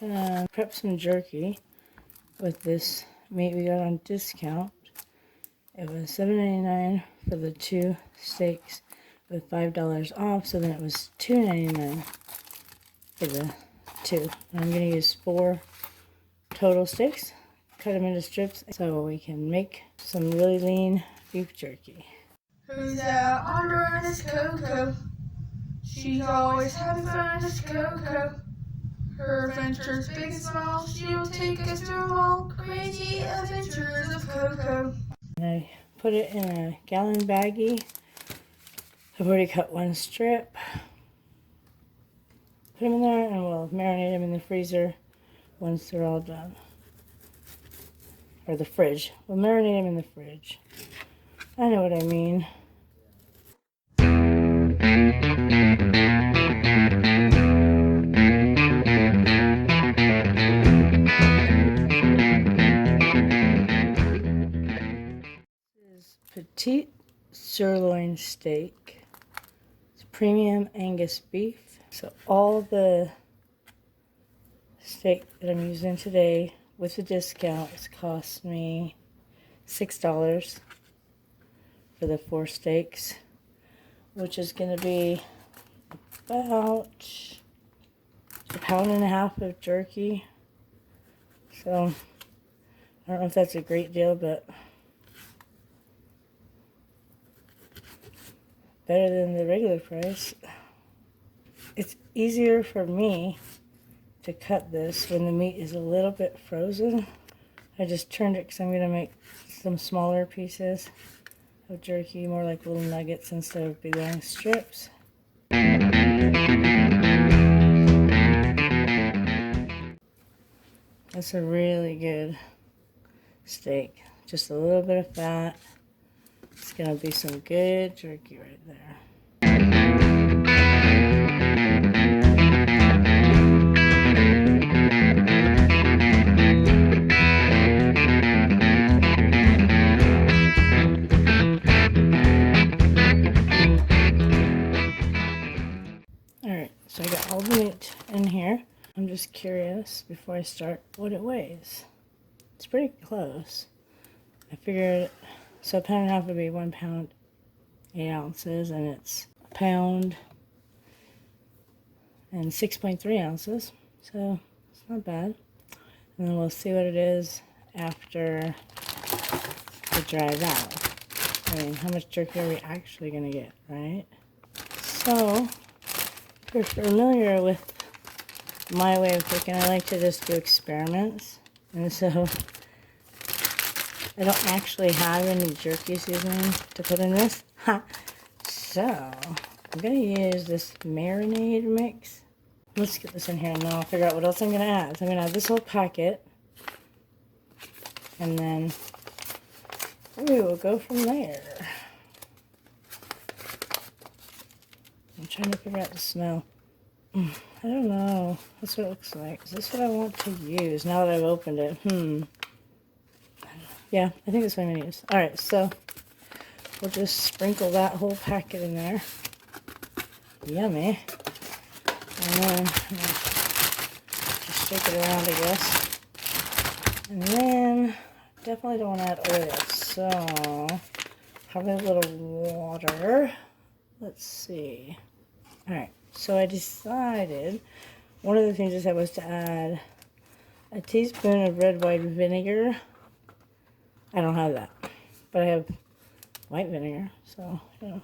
Gonna prep some jerky with this meat we got on discount. It was $7.99 for the 2 steaks with $5 off, so then it was $2.99 for the 2. And I'm gonna use 4 total steaks, cut them into strips so we can make some really lean beef jerky. Who's out on the run is CoCo. She's always having fun is CoCo. Her adventures big and small, she'll take us through all crazy adventures of CoCo. And I put it in a gallon baggie. I've already cut 1 strip. Put them in there and we'll marinate them in the freezer once they're all done. Or the fridge. We'll marinate them in the fridge. I know what I mean. This is petite sirloin steak. It's premium Angus beef. So all the steak that I'm using today with the discount has cost me $6 for the 4 steaks, which is going to be about 1.5 pounds of jerky. So I don't know if that's a great deal, but better than the regular price. It's easier for me to cut this when the meat is a little bit frozen. I just turned it because I'm going to make some smaller pieces of jerky, more like little nuggets instead of big long strips. That's a really good steak. Just a little bit of fat. It's going to be some good jerky right there. Alright, so I got all the meat in here. I'm just curious before I start what it weighs. It's pretty close. I figured, so 1.5 pounds would be 1 pound 8 ounces, and it's 1 pound and 6.3 ounces. So it's not bad. And then we'll see what it is after it dries out. I mean, how much jerky are we actually going to get, right? So, if you're familiar with my way of cooking, I like to just do experiments. And so, I don't actually have any jerky seasoning to put in this. So, I'm going to use this marinade mix. Let's get this in here and then I'll figure out what else I'm going to add. So I'm going to add this whole packet. And then we will go from there. I'm trying to figure out the smell. I don't know. That's what it looks like. Is this what I want to use now that I've opened it? Yeah, I think that's what I'm going to use. Alright, so we'll just sprinkle that whole packet in there. Yummy. And then just shake it around, I guess. And then definitely don't want to add oil, so probably a little water. Let's see. Alright, so I decided one of the things I said was to add a teaspoon of red wine vinegar. I don't have that, but I have white vinegar, so, you know.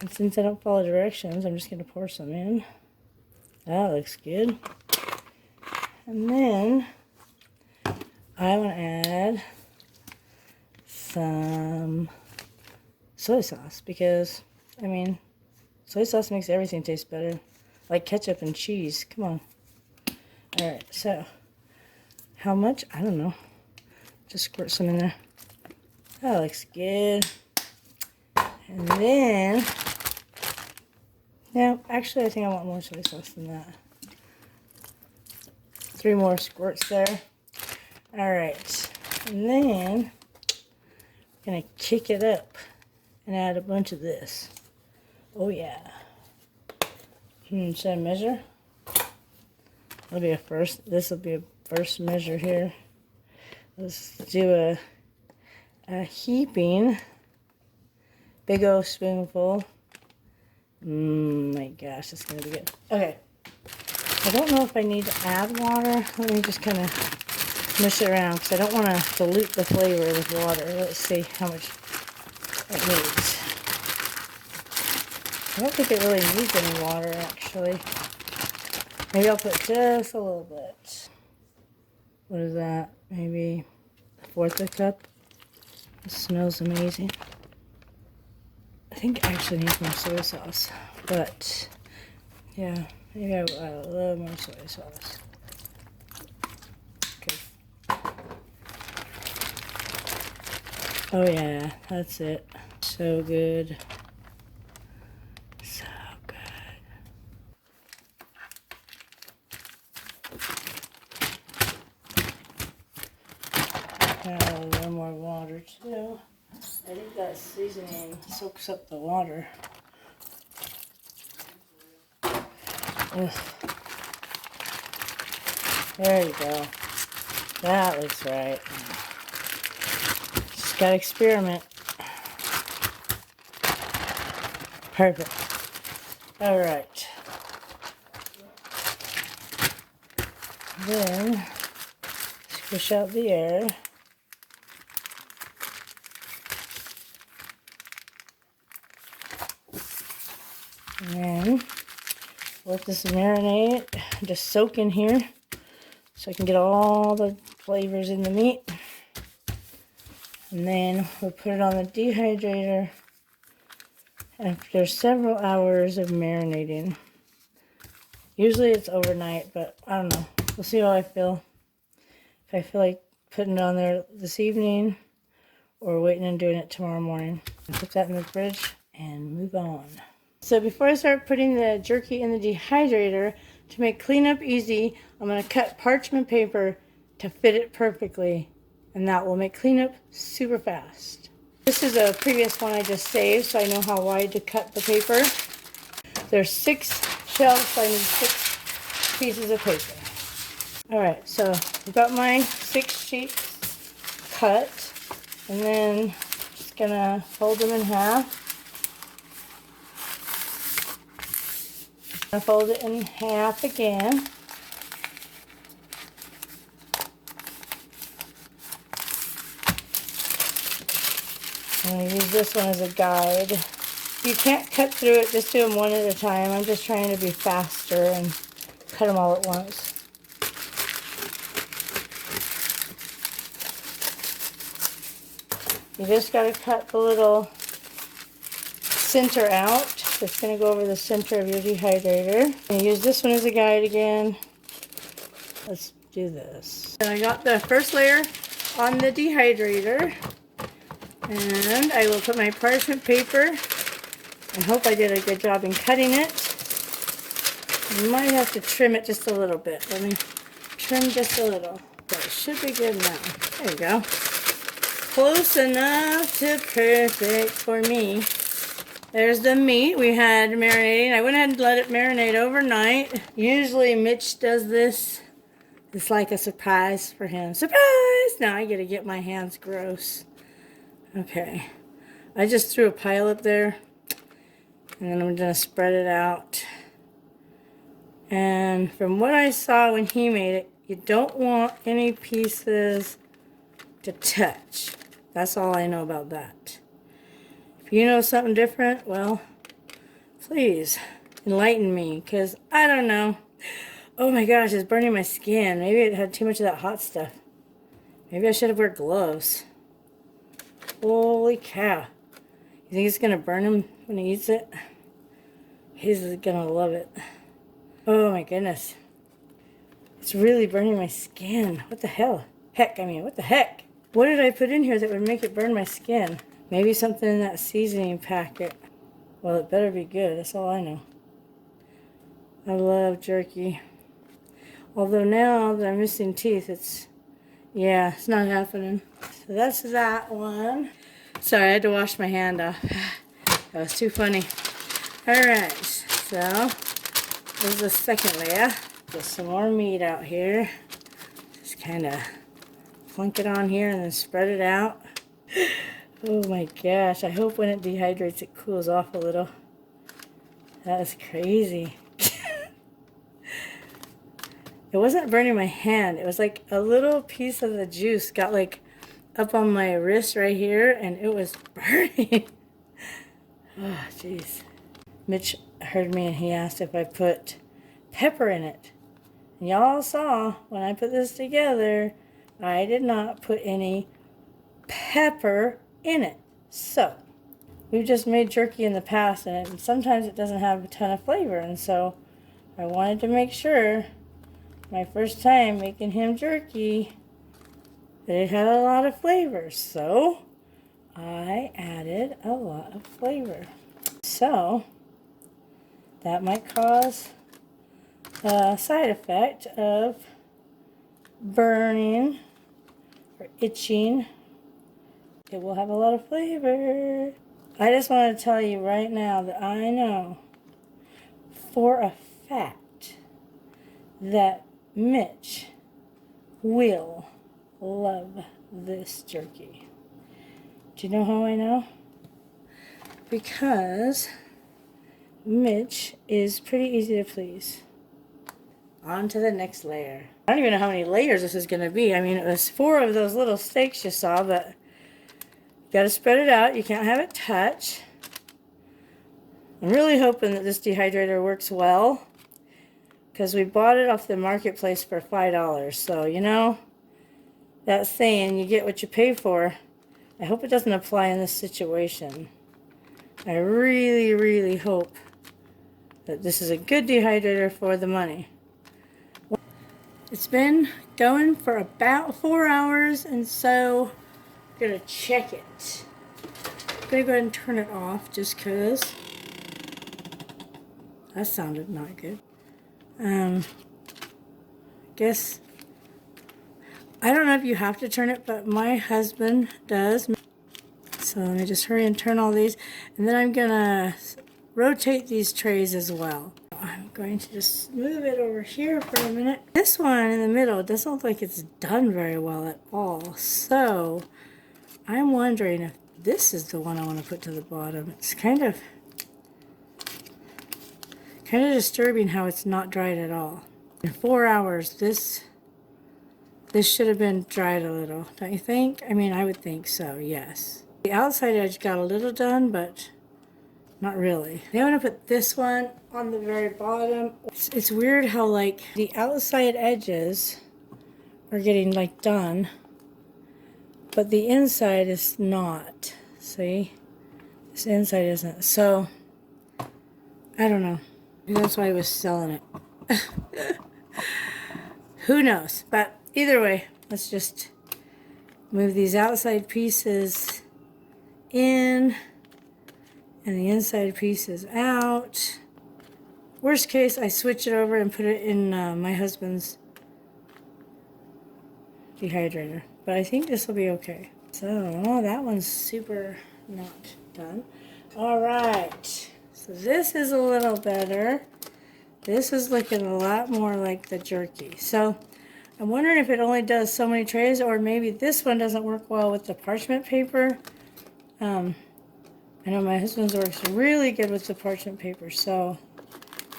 And since I don't follow directions, I'm just going to pour some in. That looks good. And then I want to add some soy sauce because, I mean, soy sauce makes everything taste better. Like ketchup and cheese. Come on. Alright, so how much? I don't know. Just squirt some in there. That looks good. And then, no, actually I think I want more soy sauce than that. 3 more squirts there. Alright, and then I'm going to kick it up and add a bunch of this. Oh yeah. Should I measure? That'll be a first. This will be a first measure here. Let's do a heaping. Big old spoonful. My gosh, it's gonna be good. Okay. I don't know if I need to add water. Let me just kind of mush it around because I don't want to dilute the flavor with water. Let's see how much it needs. I don't think it really needs any water, actually. Maybe I'll put just a little bit. What is that? Maybe a fourth of a cup. It smells amazing. I think it actually needs more soy sauce, but yeah, maybe I love more soy sauce. Okay. Oh yeah, that's it. So good. So good. Add a little more water too. I think that seasoning soaks up the water. Ugh. There you go. That looks right. Just gotta experiment. Perfect. All right. Then squish out the air. And then let this marinate, just soak in here so I can get all the flavors in the meat. And then we'll put it on the dehydrator after several hours of marinating. Usually it's overnight, but I don't know. We'll see how I feel. If I feel like putting it on there this evening or waiting and doing it tomorrow morning. Put that in the fridge and move on. So before I start putting the jerky in the dehydrator, to make cleanup easy, I'm going to cut parchment paper to fit it perfectly, and that will make cleanup super fast. This is a previous one I just saved, so I know how wide to cut the paper. There's 6 shelves, so I need 6 pieces of paper. Alright, so I've got my 6 sheets cut, and then just going to fold them in half. I fold it in half again. I'm going to use this one as a guide. You can't cut through it, just do them one at a time. I'm just trying to be faster and cut them all at once. You just got to cut the little center out. It's going to go over the center of your dehydrator. And use this one as a guide again. Let's do this. And I got the first layer on the dehydrator. And I will put my parchment paper. I hope I did a good job in cutting it. You might have to trim it just a little bit. Let me trim just a little. That should be good now. There you go. Close enough to perfect for me. There's the meat we had marinating. I went ahead and let it marinate overnight. Usually Mitch does this. It's like a surprise for him. Surprise! Now I gotta get my hands gross. Okay. I just threw a pile up there. And then I'm gonna spread it out. And from what I saw when he made it, you don't want any pieces to touch. That's all I know about that. If you know something different, well, please enlighten me, because I don't know. Oh my gosh, it's burning my skin. Maybe it had too much of that hot stuff. Maybe I should have worn gloves. Holy cow. You think it's going to burn him when he eats it? He's going to love it. Oh my goodness. It's really burning my skin. What the hell? What the heck? What did I put in here that would make it burn my skin? Maybe something in that seasoning packet. Well, it better be good. That's all I know. I love jerky. Although now that I'm missing teeth, it's not happening. So that's that one. Sorry, I had to wash my hand off. That was too funny. Alright, so this is the second layer. Just some more meat out here. Just kind of plunk it on here and then spread it out. Oh my gosh, I hope when it dehydrates it cools off a little. That is crazy. It wasn't burning my hand. It was like a little piece of the juice got like up on my wrist right here and it was burning. Oh, jeez. Mitch heard me and he asked if I put pepper in it. And y'all saw when I put this together, I did not put any pepper in it. So, we've just made jerky in the past and sometimes it doesn't have a ton of flavor. And so, I wanted to make sure my first time making him jerky that it had a lot of flavor. So, I added a lot of flavor. So, that might cause a side effect of burning or itching. It will have a lot of flavor. I just want to tell you right now that I know for a fact that Mitch will love this jerky. Do you know how I know? Because Mitch is pretty easy to please. On to the next layer. I don't even know how many layers this is going to be. I mean, it was 4 of those little steaks you saw, but you got to spread it out. You can't have it touch. I'm really hoping that this dehydrator works well because we bought it off the marketplace for $5. So, you know, that saying, you get what you pay for. I hope it doesn't apply in this situation. I really, really hope that this is a good dehydrator for the money. It's been going for about 4 hours, and so I'm going to check it. I'm going to go ahead and turn it off just because that sounded not good. Guess, I don't know if you have to turn it, but my husband does. So let me just hurry and turn all these, and then I'm going to rotate these trays as well. I'm going to just move it over here for a minute. This one in the middle doesn't look like it's done very well at all. So I'm wondering if this is the one I want to put to the bottom. It's kind of disturbing how it's not dried at all. In 4 hours, this should have been dried a little, don't you think? I mean, I would think so, yes. The outside edge got a little done, but not really. Then I'm going to put this one on the very bottom. It's weird how like the outside edges are getting like done, but the inside is not. See? This inside isn't. So, I don't know. Maybe that's why I was selling it. Who knows? But either way, let's just move these outside pieces in and the inside pieces out. Worst case, I switch it over and put it in my husband's dehydrator. But I think this will be okay. So, that one's super not done. Alright. So this is a little better. This is looking a lot more like the jerky. So, I'm wondering if it only does so many trays, or maybe this one doesn't work well with the parchment paper. I know my husband's works really good with the parchment paper, so,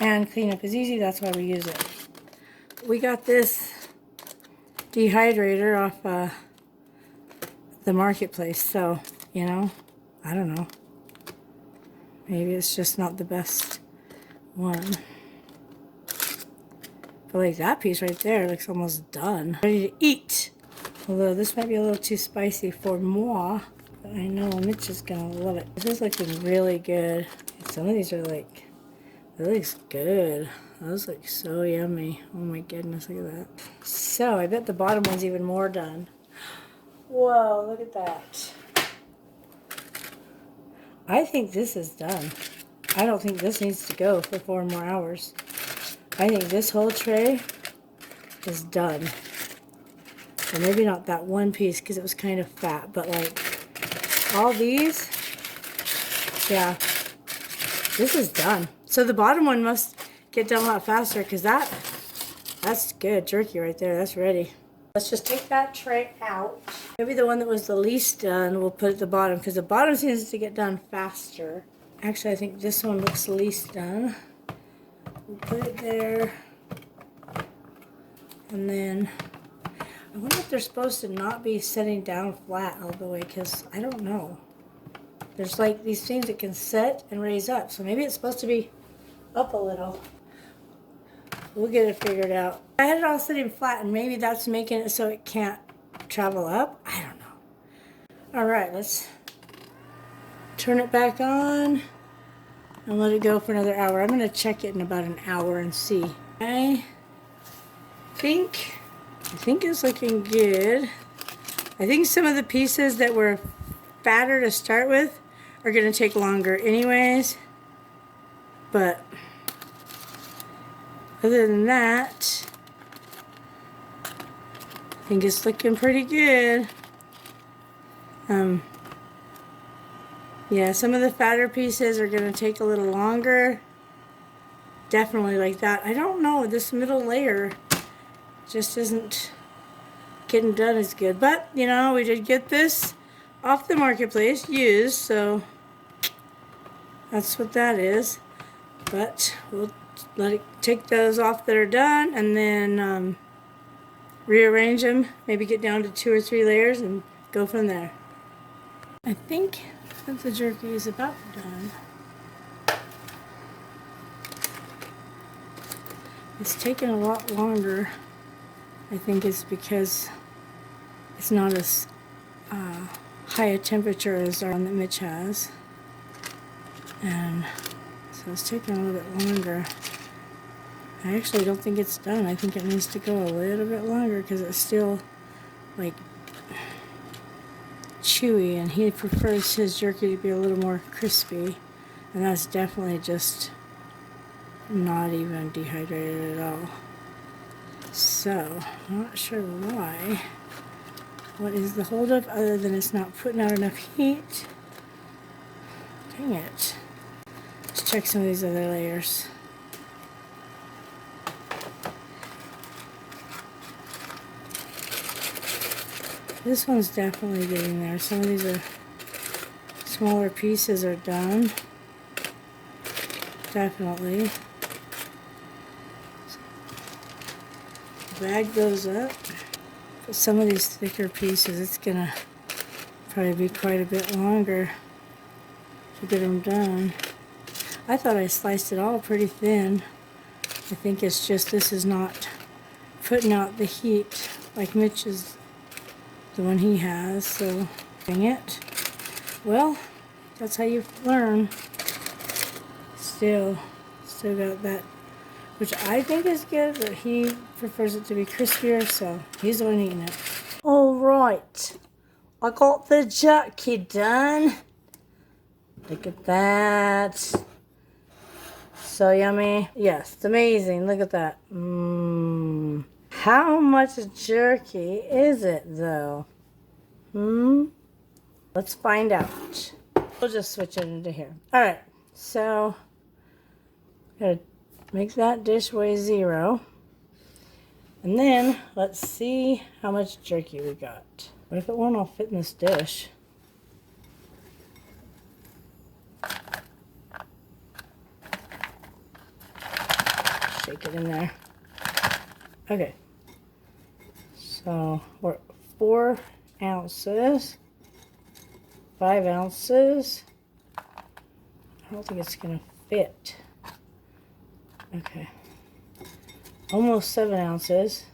and cleanup is easy, that's why we use it. We got this dehydrator off the marketplace, so, you know, I don't know. Maybe it's just not the best one. But like that piece right there looks almost done. Ready to eat. Although this might be a little too spicy for moi. But I know Mitch is gonna love it. This is looking really good. Some of these are like, that looks good. Those look so yummy. Oh my goodness, look at that. So I bet the bottom one's even more done. Whoa, look at that. I think this is done. I don't think this needs to go for 4 more hours. I think this whole tray is done. Or maybe not that one piece because it was kind of fat, but like all these, yeah, this is done. So the bottom one must get done a lot faster because that That's good jerky right there. That's ready. Let's just take that tray out. Maybe the one that was the least done we'll put at the bottom because the bottom seems to get done faster. Actually, I think this one looks least done. We'll put it there. And then I wonder if they're supposed to not be setting down flat all the way because I don't know. There's like these things that can set and raise up. So maybe it's supposed to be up a little. We'll get it figured out. I had it all sitting flat and maybe that's making it so it can't travel up. I don't know. All right, let's turn it back on and let it go for another hour. I'm gonna check it in about an hour and see. I think it's looking good. I think some of the pieces that were fatter to start with are gonna take longer anyways. But other than that, I think it's looking pretty good. Yeah, some of the fatter pieces are going to take a little longer. Definitely like that. I don't know, this middle layer just isn't getting done as good. But, you know, we did get this off the marketplace, used, so that's what that is. But we'll let it take those off that are done and then rearrange them, maybe get down to 2 or 3 layers and go from there. I think that the jerky is about done. It's taken a lot longer. I think it's because it's not as high a temperature as the one that Mitch has. And so it's taking a little bit longer. I actually don't think it's done. I think it needs to go a little bit longer because it's still like chewy and he prefers his jerky to be a little more crispy, and that's definitely just not even dehydrated at all. So I'm not sure why. What is the holdup other than it's not putting out enough heat? Dang it. Let's check some of these other layers. This one's definitely getting there. Some of these are smaller pieces are done. Definitely. Bag those up. For some of these thicker pieces, it's gonna probably be quite a bit longer to get them done. I thought I sliced it all pretty thin. I think it's just this is not putting out the heat like Mitch's, the one he has, so dang it. Well, that's how you learn. Still got that, which I think is good, but he prefers it to be crispier, so he's the one eating it. All right, I got the jerky done. Look at that. So yummy. Yes, it's amazing. Look at that. How much jerky is it, though? Let's find out. We'll just switch it into here. All right, so gotta make that dish weigh 0. And then let's see how much jerky we got. What if it won't all fit in this dish? Shake it in there. Okay. So we're 4 ounces, 5 ounces. I don't think it's gonna fit. Okay. Almost 7 ounces.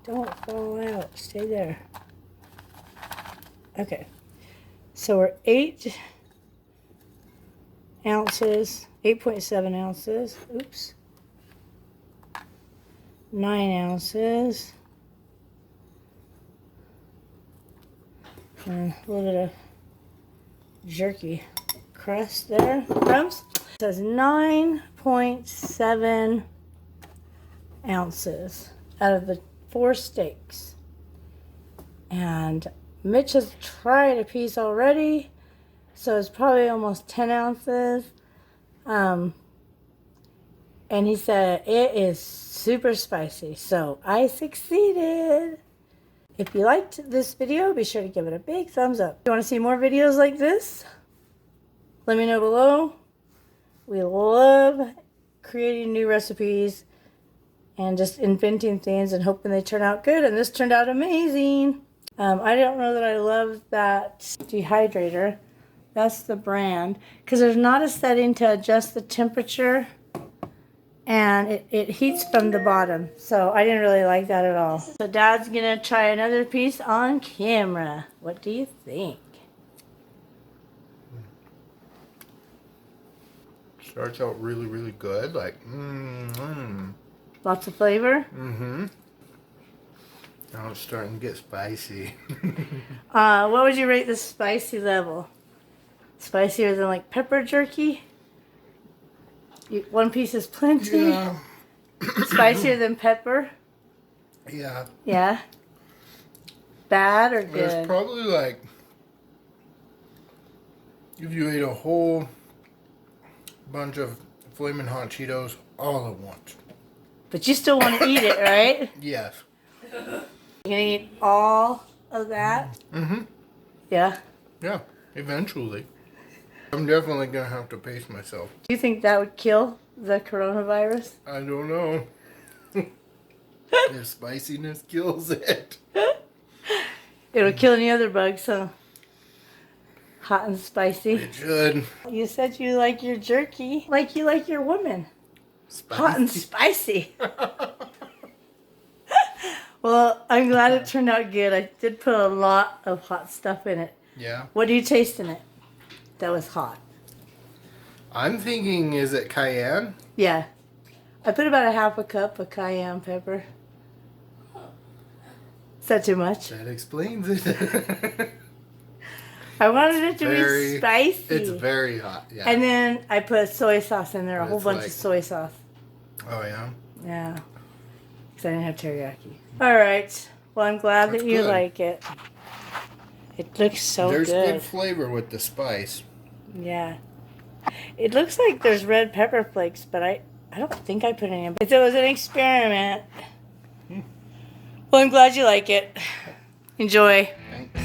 Don't fall out. Stay there. Okay. So we're 8 ounces, 8.7 ounces. Oops. 9 ounces. And a little bit of jerky crust there. Crumbs. It says 9.7 ounces out of the 4 steaks. And Mitch has tried a piece already, so it's probably almost 10 ounces. And he said it is super spicy, so I succeeded. If you liked this video, be sure to give it a big thumbs up. If you want to see more videos like this, let me know below. We love creating new recipes and just inventing things and hoping they turn out good, and this turned out amazing. I don't know that I love that dehydrator. That's the brand, because there's not a setting to adjust the temperature, and it heats from the bottom, so I didn't really like that at all. So Dad's gonna try another piece on camera. What do you think? Starts out really, really good. Like, Lots of flavor. Now it's starting to get spicy. What would you rate the spicy level? Spicier than like pepper jerky? One piece is plenty. Yeah. Spicier than pepper? Yeah. Yeah. Bad or It's good? probably like if you ate a whole bunch of Flamin' Hot Cheetos all at once. But you still want to eat it, right? Yes. You're gonna eat all of that? Yeah. Yeah. Eventually. I'm definitely gonna have to pace myself. Do you think that would kill the coronavirus? I don't know. The spiciness kills it. It would kill any other bugs, huh? Hot and spicy. It should. You said you like your jerky like you like your woman. Spicy. Hot and spicy. Well, I'm glad it turned out good. I did put a lot of hot stuff in it. Yeah. What do you taste in it that was hot? I'm thinking, is it cayenne? Yeah. I put about a half a cup of cayenne pepper. Is that too much? That explains it. I wanted it to be spicy. It's very hot, yeah. And then I put soy sauce in there, a whole It's bunch like- of soy sauce. Oh, yeah? Yeah. Because I didn't have teriyaki. All right. Well, I'm glad That's that you good. like it. It looks so There's good. good flavor with the spice. Yeah. It looks like there's red pepper flakes, but I don't think I put any in. It was an experiment. Well, I'm glad you like it. Enjoy. Thanks.